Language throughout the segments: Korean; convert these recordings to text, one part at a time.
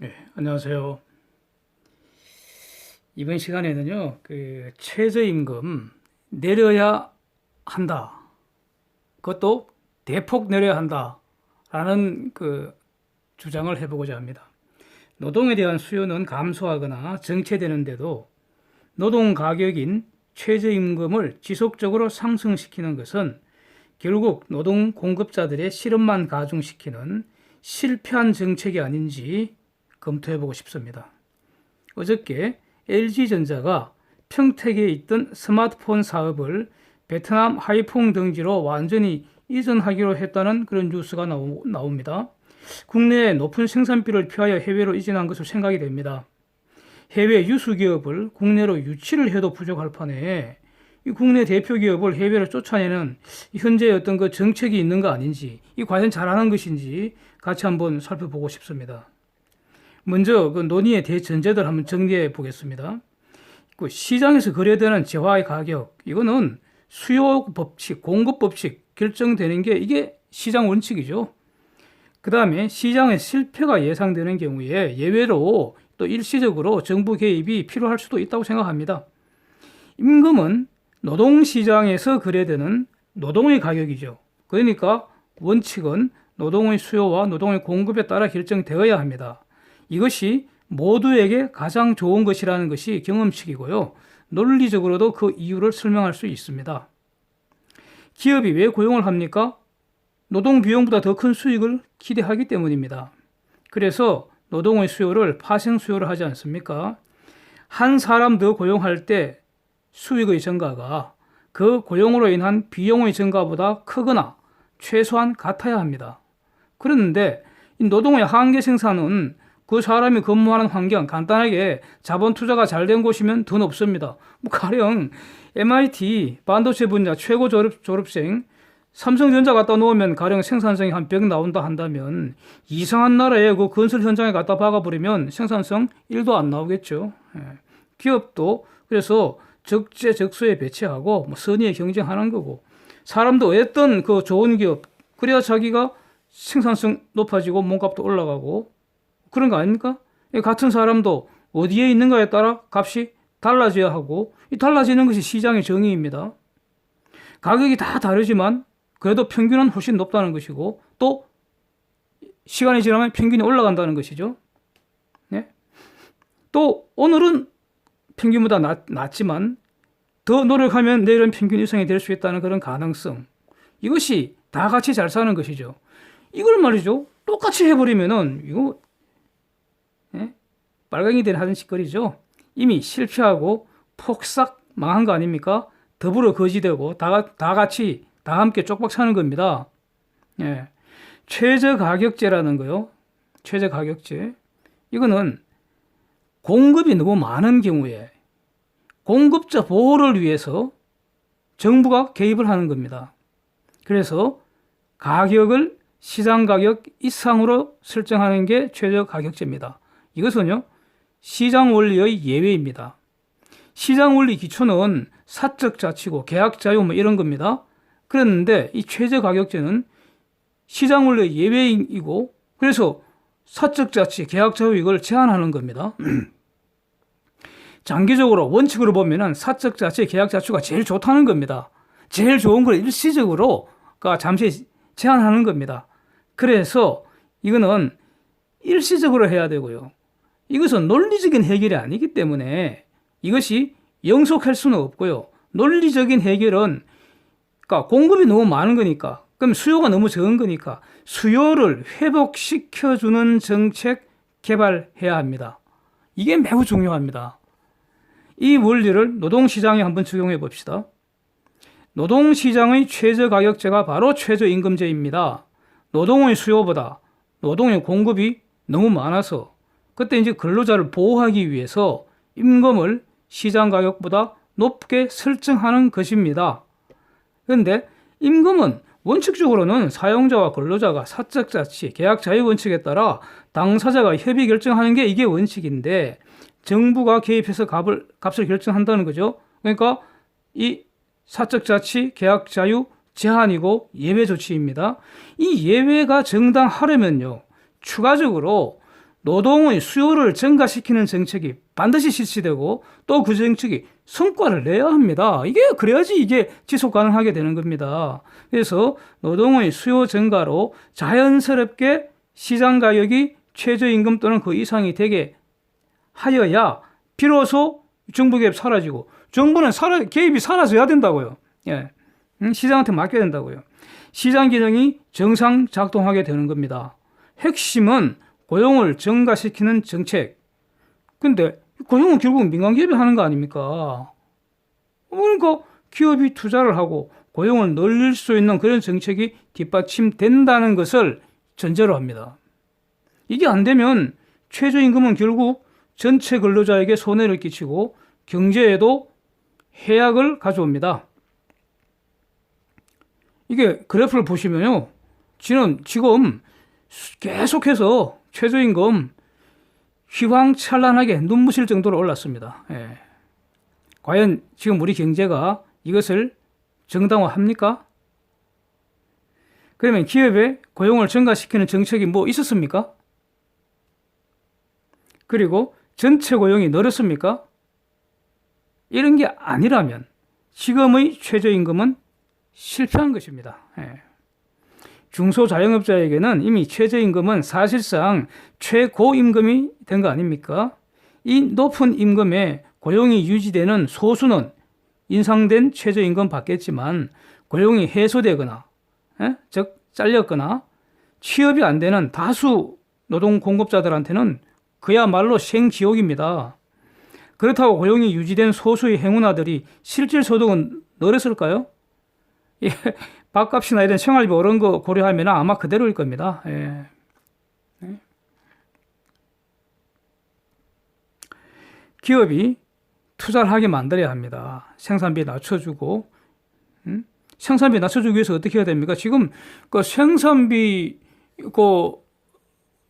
네, 안녕하세요. 이번 시간에는요, 최저임금 내려야 한다. 그것도 대폭 내려야 한다. 라는 주장을 해보고자 합니다. 노동에 대한 수요는 감소하거나 정체되는데도 노동 가격인 최저임금을 지속적으로 상승시키는 것은 결국 노동 공급자들의 실업만 가중시키는 실패한 정책이 아닌지 검토해보고 싶습니다. 어저께 LG전자가 평택에 있던 스마트폰 사업을 베트남 하이퐁 등지로 완전히 이전하기로 했다는 그런 뉴스가 나옵니다. 국내의 높은 생산비를 피하여 해외로 이전한 것으로 생각이 됩니다. 해외 유수기업을 국내로 유치를 해도 부족할 판에 이 국내 대표 기업을 해외로 쫓아내는 현재 어떤 그 정책이 있는 거 아닌지, 이 과연 잘하는 것인지 같이 한번 살펴보고 싶습니다. 먼저 그 논의의 대전제들 한번 정리해 보겠습니다. 시장에서 거래되는 재화의 가격, 이거는 수요 법칙, 공급 법칙 결정되는 게 이게 시장 원칙이죠. 그 다음에 시장의 실패가 예상되는 경우에 예외로 또 일시적으로 정부 개입이 필요할 수도 있다고 생각합니다. 임금은 노동시장에서 거래되는 노동의 가격이죠. 그러니까 원칙은 노동의 수요와 노동의 공급에 따라 결정되어야 합니다. 이것이 모두에게 가장 좋은 것이라는 것이 경험칙이고요. 논리적으로도 그 이유를 설명할 수 있습니다. 기업이 왜 고용을 합니까? 노동 비용보다 더 큰 수익을 기대하기 때문입니다. 그래서 노동의 수요를 파생 수요를 하지 않습니까? 한 사람 더 고용할 때 수익의 증가가 그 고용으로 인한 비용의 증가보다 크거나 최소한 같아야 합니다. 그런데 이 노동의 한계 생산은 그 사람이 근무하는 환경, 간단하게 자본 투자가 잘 된 곳이면 돈 없습니다. 가령 MIT 반도체 분야 최고 졸업생 삼성전자 갖다 놓으면 가령 생산성이 한 100 나온다 한다면 이상한 나라에 그 건설 현장에 갖다 박아버리면 생산성 1도 안 나오겠죠. 기업도 그래서 적재적소에 배치하고 선의에 경쟁하는 거고, 사람도 어떤 그 좋은 기업, 그래야 자기가 생산성 높아지고 몸값도 올라가고 그런 거 아닙니까? 같은 사람도 어디에 있는가에 따라 값이 달라져야 하고, 이 달라지는 것이 시장의 정의입니다. 가격이 다 다르지만 그래도 평균은 훨씬 높다는 것이고, 또 시간이 지나면 평균이 올라간다는 것이죠. 네? 또 오늘은 평균보다 낮지만 더 노력하면 내일은 평균 이상이 될 수 있다는 그런 가능성, 이것이 다 같이 잘 사는 것이죠. 이걸 말이죠, 똑같이 해버리면은 이거 빨강이들 하는 짓거리죠. 이미 실패하고 폭삭 망한 거 아닙니까? 더불어 거지되고 다 같이 다 함께 쪽박 사는 겁니다. 최저가격제라는 거요. 최저가격제. 이거는 공급이 너무 많은 경우에 공급자 보호를 위해서 정부가 개입을 하는 겁니다. 그래서 가격을 시장 가격 이상으로 설정하는 게 최저가격제입니다. 이것은요, 시장 원리의 예외입니다. 시장 원리 기초는 사적 자치고 계약 자유 이런 겁니다. 그런데 이 최저가격제는 시장 원리의 예외이고, 그래서 사적 자치, 계약 자유 이걸 제한하는 겁니다. 장기적으로 원칙으로 보면은 사적 자치, 계약 자치가 제일 좋다는 겁니다. 제일 좋은 걸 일시적으로 잠시 제한하는 겁니다. 그래서 이거는 일시적으로 해야 되고요. 이것은 논리적인 해결이 아니기 때문에 이것이 영속할 수는 없고요. 논리적인 해결은 공급이 너무 많은 거니까, 그럼 수요가 너무 적은 거니까 수요를 회복시켜주는 정책 개발해야 합니다. 이게 매우 중요합니다. 이 원리를 노동시장에 한번 적용해 봅시다. 노동시장의 최저가격제가 바로 최저임금제입니다. 노동의 수요보다 노동의 공급이 너무 많아서 그때 이제 근로자를 보호하기 위해서 임금을 시장 가격보다 높게 설정하는 것입니다. 그런데 임금은 원칙적으로는 사용자와 근로자가 사적 자치, 계약 자유 원칙에 따라 당사자가 협의 결정하는 게 이게 원칙인데 정부가 개입해서 값을 결정한다는 거죠. 그러니까 이 사적 자치, 계약 자유 제한이고 예외 조치입니다. 이 예외가 정당하려면요, 추가적으로 노동의 수요를 증가시키는 정책이 반드시 실시되고 또 그 정책이 성과를 내야 합니다. 이게 그래야지 이게 지속 가능하게 되는 겁니다. 그래서 노동의 수요 증가로 자연스럽게 시장 가격이 최저임금 또는 그 이상이 되게 하여야 비로소 정부 개입 사라지고 정부는 개입이 사라져야 된다고요. 예. 시장한테 맡겨야 된다고요. 시장 기능이 정상 작동하게 되는 겁니다. 핵심은 고용을 증가시키는 정책. 근데 고용은 결국 민간 기업이 하는 거 아닙니까? 그러니까 기업이 투자를 하고 고용을 늘릴 수 있는 그런 정책이 뒷받침된다는 것을 전제로 합니다. 이게 안 되면 최저임금은 결국 전체 근로자에게 손해를 끼치고 경제에도 해악을 가져옵니다. 이게 그래프를 보시면요. 지금 계속해서 최저임금 휘황찬란하게 눈부실 정도로 올랐습니다. 예. 과연 지금 우리 경제가 이것을 정당화합니까? 그러면 기업의 고용을 증가시키는 정책이 뭐 있었습니까? 그리고 전체 고용이 늘었습니까? 이런 게 아니라면 지금의 최저임금은 실패한 것입니다. 예. 중소자영업자에게는 이미 최저임금은 사실상 최고임금이 된 거 아닙니까? 이 높은 임금에 고용이 유지되는 소수는 인상된 최저임금 받겠지만 고용이 해소되거나 즉 잘렸거나 취업이 안 되는 다수 노동 공급자들한테는 그야말로 생지옥입니다. 그렇다고 고용이 유지된 소수의 행운아들이 실질 소득은 늘었을까요? 예, 밥값이나 이런 생활비 오른 거 고려하면 아마 그대로일 겁니다. 예. 기업이 투자를 하게 만들어야 합니다. 생산비 낮춰주고, 생산비 낮춰주기 위해서 어떻게 해야 됩니까? 지금 그 생산비,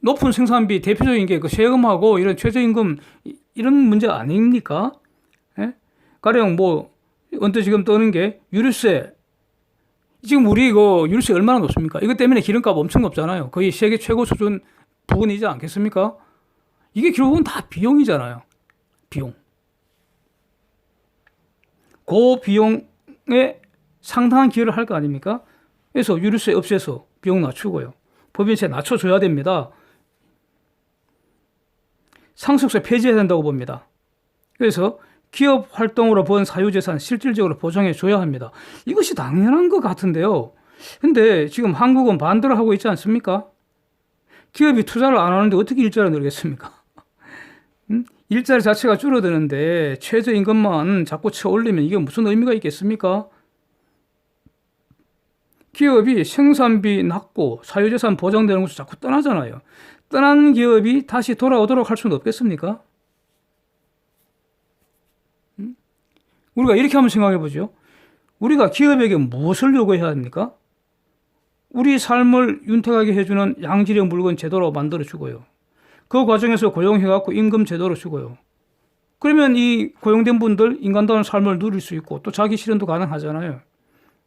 높은 생산비 대표적인 게 그 세금하고 이런 최저임금 이런 문제 아닙니까? 예? 가령 언뜻 지금 떠는 게 유류세. 지금 우리 이거 유류세 얼마나 높습니까? 이것 때문에 기름값 엄청 높잖아요. 거의 세계 최고 수준 부분이지 않겠습니까? 이게 결국은 다 비용이잖아요. 비용. 그 비용에 상당한 기여를 할 거 아닙니까? 그래서 유류세 없애서 비용 낮추고요. 법인세 낮춰줘야 됩니다. 상속세 폐지해야 된다고 봅니다. 그래서 기업 활동으로 번 사유재산 실질적으로 보장해 줘야 합니다. 이것이 당연한 것 같은데요. 근데 지금 한국은 반대로 하고 있지 않습니까? 기업이 투자를 안 하는데 어떻게 일자리를 늘리겠습니까? 일자리 자체가 줄어드는데 최저임금만 자꾸 쳐 올리면 이게 무슨 의미가 있겠습니까? 기업이 생산비 낮고 사유재산 보장되는 곳을 자꾸 떠나잖아요. 떠난 기업이 다시 돌아오도록 할 수는 없겠습니까? 우리가 이렇게 한번 생각해 보죠. 우리가 기업에게 무엇을 요구해야 합니까? 우리 삶을 윤택하게 해주는 양질의 물건 제도로 만들어주고요. 그 과정에서 고용해갖고 임금 제도로 주고요. 그러면 이 고용된 분들 인간다운 삶을 누릴 수 있고 또 자기 실현도 가능하잖아요.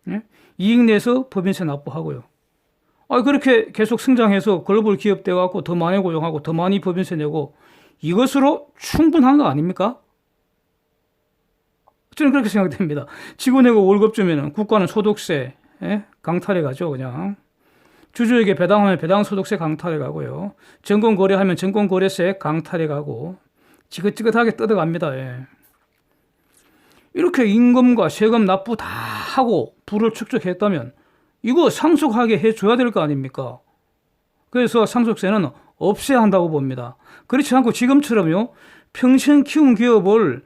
예? 이익 내서 법인세 납부하고요. 그렇게 계속 성장해서 글로벌 기업 돼갖고 더 많이 고용하고 더 많이 법인세 내고 이것으로 충분한 거 아닙니까? 저는 그렇게 생각됩니다. 직원에게 월급 주면은 국가는 소득세 강탈해 가죠, 그냥. 주주에게 배당하면 배당소득세 강탈해 가고요. 정권거래하면 정권거래세 강탈해 가고 지긋지긋하게 뜯어갑니다. 예. 이렇게 임금과 세금 납부 다 하고 부를 축적했다면 이거 상속하게 해줘야 될 거 아닙니까? 그래서 상속세는 없애야 한다고 봅니다. 그렇지 않고 지금처럼요. 평생 키운 기업을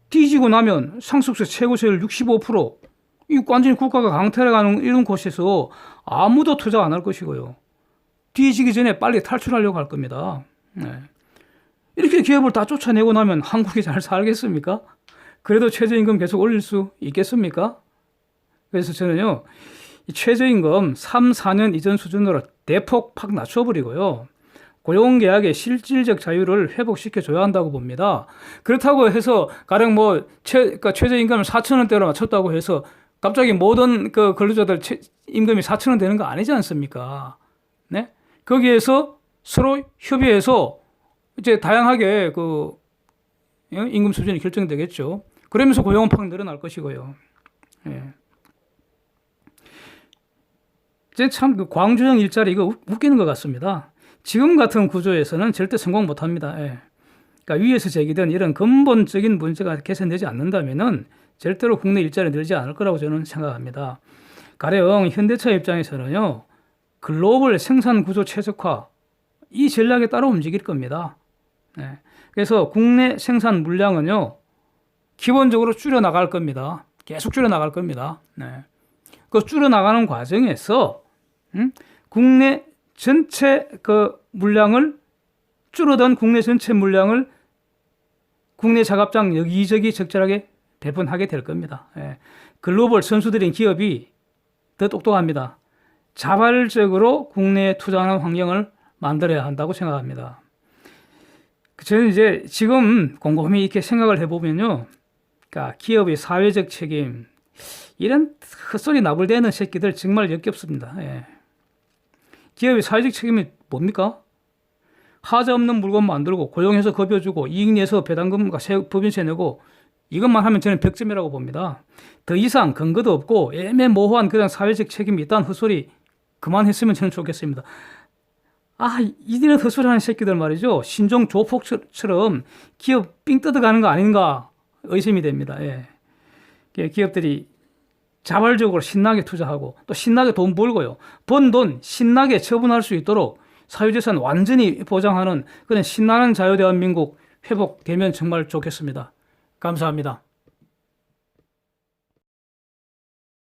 뒤지고 나면 상속세 최고세율 65%, 이 완전히 국가가 강탈해가는 이런 곳에서 아무도 투자 안 할 것이고요. 뒤지기 전에 빨리 탈출하려고 할 겁니다. 네. 이렇게 기업을 다 쫓아내고 나면 한국이 잘 살겠습니까? 그래도 최저임금 계속 올릴 수 있겠습니까? 그래서 저는요, 이 최저임금 3, 4년 이전 수준으로 대폭 팍 낮춰버리고요. 고용계약의 실질적 자유를 회복시켜줘야 한다고 봅니다. 그렇다고 해서 가령 최저임금을 4,000원대로 맞췄다고 해서 갑자기 모든 그 근로자들 임금이 4,000원 되는 거 아니지 않습니까? 네? 거기에서 서로 협의해서 이제 다양하게 그 임금 수준이 결정되겠죠. 그러면서 고용은 팍 늘어날 것이고요. 예. 이제 참 그 광주형 일자리 이거 웃기는 것 같습니다. 지금 같은 구조에서는 절대 성공 못 합니다. 예. 그러니까 위에서 제기된 이런 근본적인 문제가 개선되지 않는다면은 절대로 국내 일자리 늘지 않을 거라고 저는 생각합니다. 가령 현대차 입장에서는요, 글로벌 생산 구조 최적화 이 전략에 따라 움직일 겁니다. 네. 그래서 국내 생산 물량은요, 기본적으로 줄여 나갈 겁니다. 계속 줄여 나갈 겁니다. 네. 그 줄여 나가는 과정에서 국내 전체 그 물량을 줄어든 국내 전체 물량을 국내 자갑장 여기저기 적절하게 배분하게 될 겁니다. 예. 글로벌 선수들인 기업이 더 똑똑합니다. 자발적으로 국내에 투자하는 환경을 만들어야 한다고 생각합니다. 저는 이제 지금 곰곰이 이렇게 생각을 해보면요. 그러니까 기업의 사회적 책임, 이런 헛소리 나불대는 새끼들 정말 역겹습니다. 예. 기업의 사회적 책임이 뭡니까? 하자 없는 물건 만들고 고용해서 급여주고 이익 내서 배당금과 법인세 내고 이것만 하면 저는 벽점이라고 봅니다. 더 이상 근거도 없고 애매모호한 그런 사회적 책임이 있다는 헛소리 그만했으면 저는 좋겠습니다. 이들은 헛소리하는 새끼들 말이죠. 신종 조폭처럼 기업 삥 뜯어가는 거 아닌가 의심이 됩니다. 예. 기업들이 자발적으로 신나게 투자하고 또 신나게 돈 벌고요. 번 돈 신나게 처분할 수 있도록 사유재산 완전히 보장하는 그런 신나는 자유대한민국 회복되면 정말 좋겠습니다. 감사합니다.